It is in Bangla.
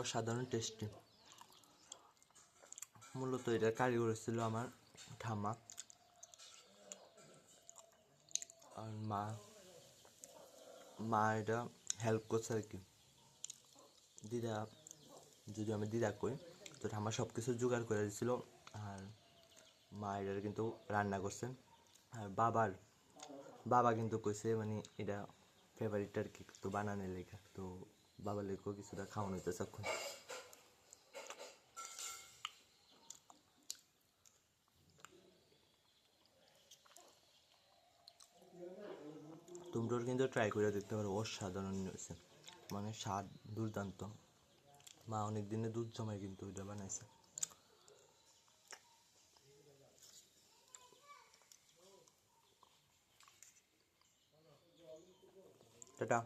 অসাধারণ টেস্টি। মূলত এটা কারিগর ছিল আমার ঠাম্মা আর মা এটা হেল্প করছে আর কি। দিদা, যদি আমি দিদা কই তো ঠাম্মা সব কিছু জোগাড় করে দিছিল, আর মা এটা কিন্তু রান্না করছেন। আর বাবা কিন্তু কইছে মানে এটা ফেভারিট আর কি, তো বানানোর লেখা, তো বাবার লেখেও কিছুটা খাওয়ানো হইতেছে এখন। তোমরাও কিন্তু ট্রাই করে দেখতে পারো, অসাধারণ হয়েছে, মানে স্বাদ দুর্দান্ত। মা অনেক দিনে দুধ জমায় কিন্তু ওইটা বানাইছে। টাটা।